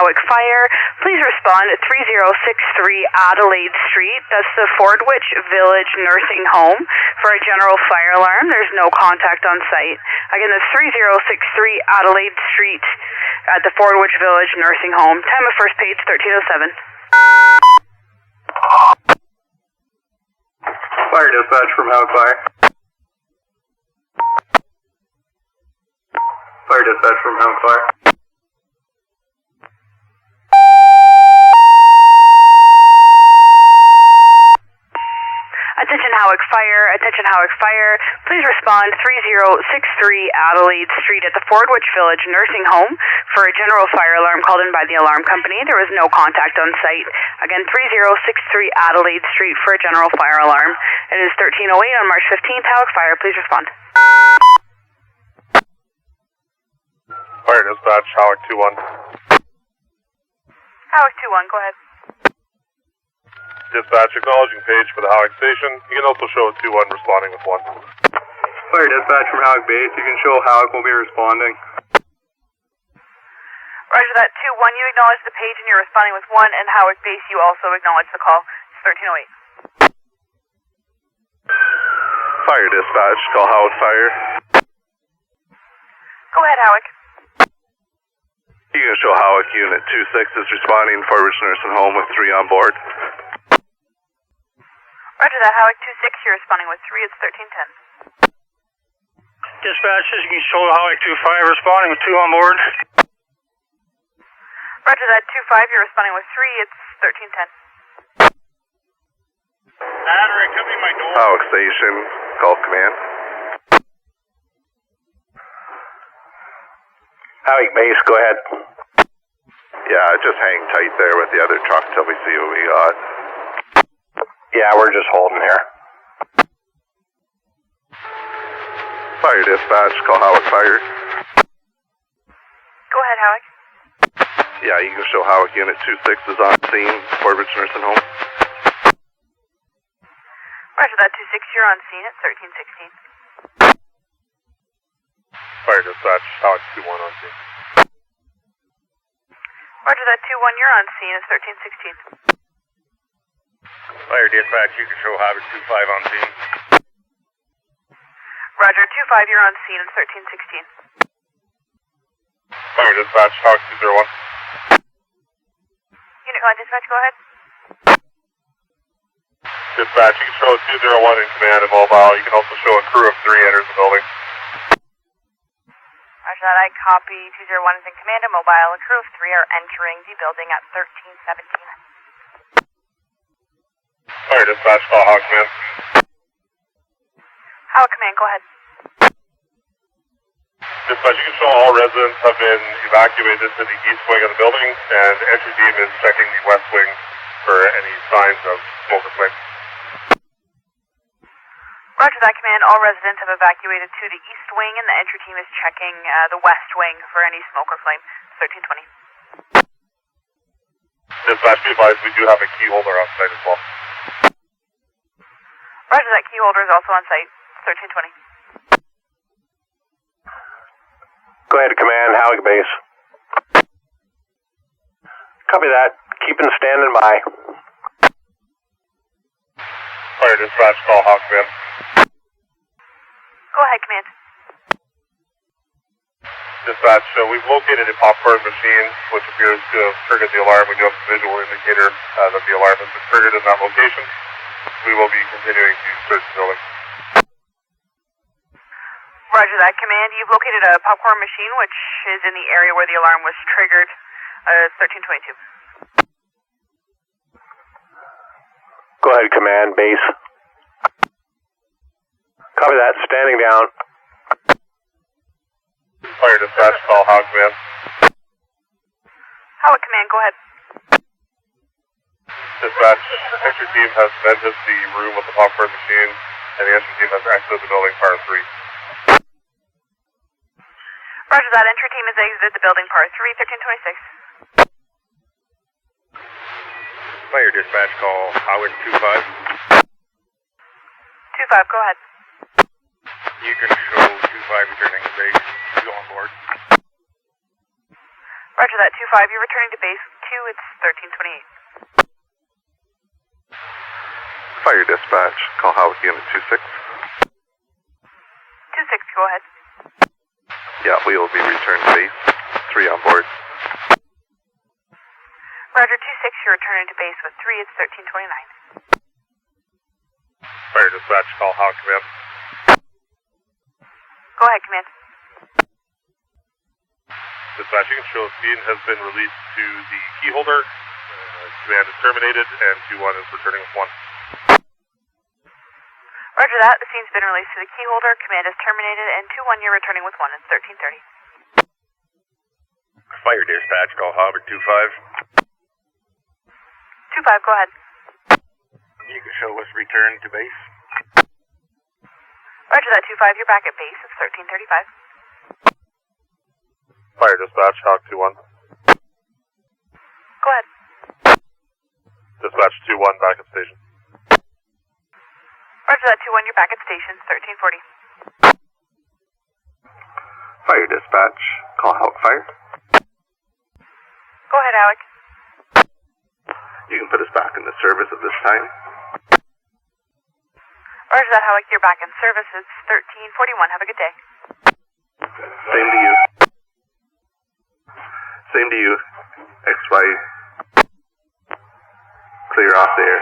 Howick Fire. Please respond at 3063 Adelaide Street. That's the Fordwich Village Nursing Home for a general fire alarm. There's no contact on site. Again, that's 3063 Adelaide Street at the Fordwich Village Nursing Home. Time of first page, 1307. Fire dispatch from Howick Fire. Fire dispatch from Howick Fire. Attention Howick Fire, attention Howick Fire. Please respond 3063 Adelaide Street at the Fordwich Village Nursing Home for a general fire alarm called in by the alarm company. There was no contact on site. Again, 3063 Adelaide Street for a general fire alarm. It is 1308 on March 15th. Howick Fire, please respond. Fire dispatch, Howick 2-1. Howick 2-1, go ahead. Dispatch acknowledging page for the Howick station. You can also show a 2-1 responding with 1. Fire dispatch from Howick base. You can show Howick will be responding. Roger that, 2-1. You acknowledge the page and you're responding with 1, and Howick base, you also acknowledge the call. It's 1308. Fire dispatch, call Howick Fire. Go ahead, Howick. You can show Howick Unit 26 is responding for Fordwich Nursing Home with 3 on board. Roger that, Howick 26, you're responding with 3, it's 1310. Dispatches, you can show Howick 25 responding with 2 on board. Roger that, 25, you're responding with 3, it's 1310. Battery, could be my door. Howick station, call command. Howick base, go ahead. Yeah, just hang tight there with the other truck till we see what we got. Yeah, we're just holding here. Fire dispatch, call Howick Fire. Go ahead, Howick. Yeah, you can show Howick Unit 26 is on scene, Fordwich Nursing Home. Roger that, 26, you're on scene at 1316. Fire dispatch, Howick 2-1 on scene. Roger that, 2-1, you're on scene at 1316. Fire dispatch, you can show Howick 25 on scene. Roger, 25, you're on scene at 1316. Fire dispatch, Howick 201. Unit line dispatch, go ahead. Dispatch, you can show 201 in command and mobile. You can also show a crew of 3 enters the building. Roger that, I copy 201 is in command and mobile. A crew of 3 are entering the building at 1317. Fire dispatch, call Howick command. Howick command, go ahead. Dispatch, you can show all residents have been evacuated to the east wing of the building, and entry team is checking the west wing for any signs of smoke or flame. Roger that, command. All residents have evacuated to the east wing, and the entry team is checking the west wing for any smoke or flame. 1320. Dispatch, be advised, we do have a key holder on site as well. Roger that, key holder is also on site. 1320. Go ahead, command, Howick base. Copy that. Keeping standing by. Fire dispatch, call Howick command. Go ahead, command. Dispatch, we've located a popcorn machine, which appears to have triggered the alarm. We do have a visual indicator that the alarm has been triggered in that location. We will be continuing to search the building. Roger that, command. You've located a popcorn machine, which is in the area where the alarm was triggered. 1322. Go ahead, command, base. Copy that, standing down. Fire dispatch, call Howick command. Howick command, go ahead. Dispatch, entry team has entered the room with the popcorn machine, and the entry team has exited the building, par 3. Roger that, entry team has exited the building, par 3, 1326. Fire dispatch, call Howick 25. 25, go ahead. You can show 25 returning to base. You on board. Roger that, 2-5. You're returning to base 2. It's 1328. Fire dispatch, call Howick Unit 26. 2-6, go ahead. Yeah, we will be returned to base. 3 on board. Roger, 2-6, you're returning to base with 3. It's 1329. Fire dispatch, call Howick Command. Go ahead, command. Dispatch, you can show a scene has been released to the key holder. Command is terminated, and 2-1 is returning with 1. Roger that, the scene's been released to the key holder. Command is terminated, and 2-1, you're returning with 1. It's 1330. Fire dispatch, call Howick 2-5. 2-5, go ahead. You can show us return to base. Roger that, 2-5, you're back at base. It's 1335. Fire dispatch, Hawk 2-1. Go ahead. Dispatch 2-1, back at station. Roger that, 2-1, you're back at station. 1340. Fire dispatch, call Howick Fire. Go ahead, Howick. You can put us back in the service at this time. Roger that, Howick, you're back in service. It's 1341. Have a good day. Same to you. Same to you. XY. Clear off there.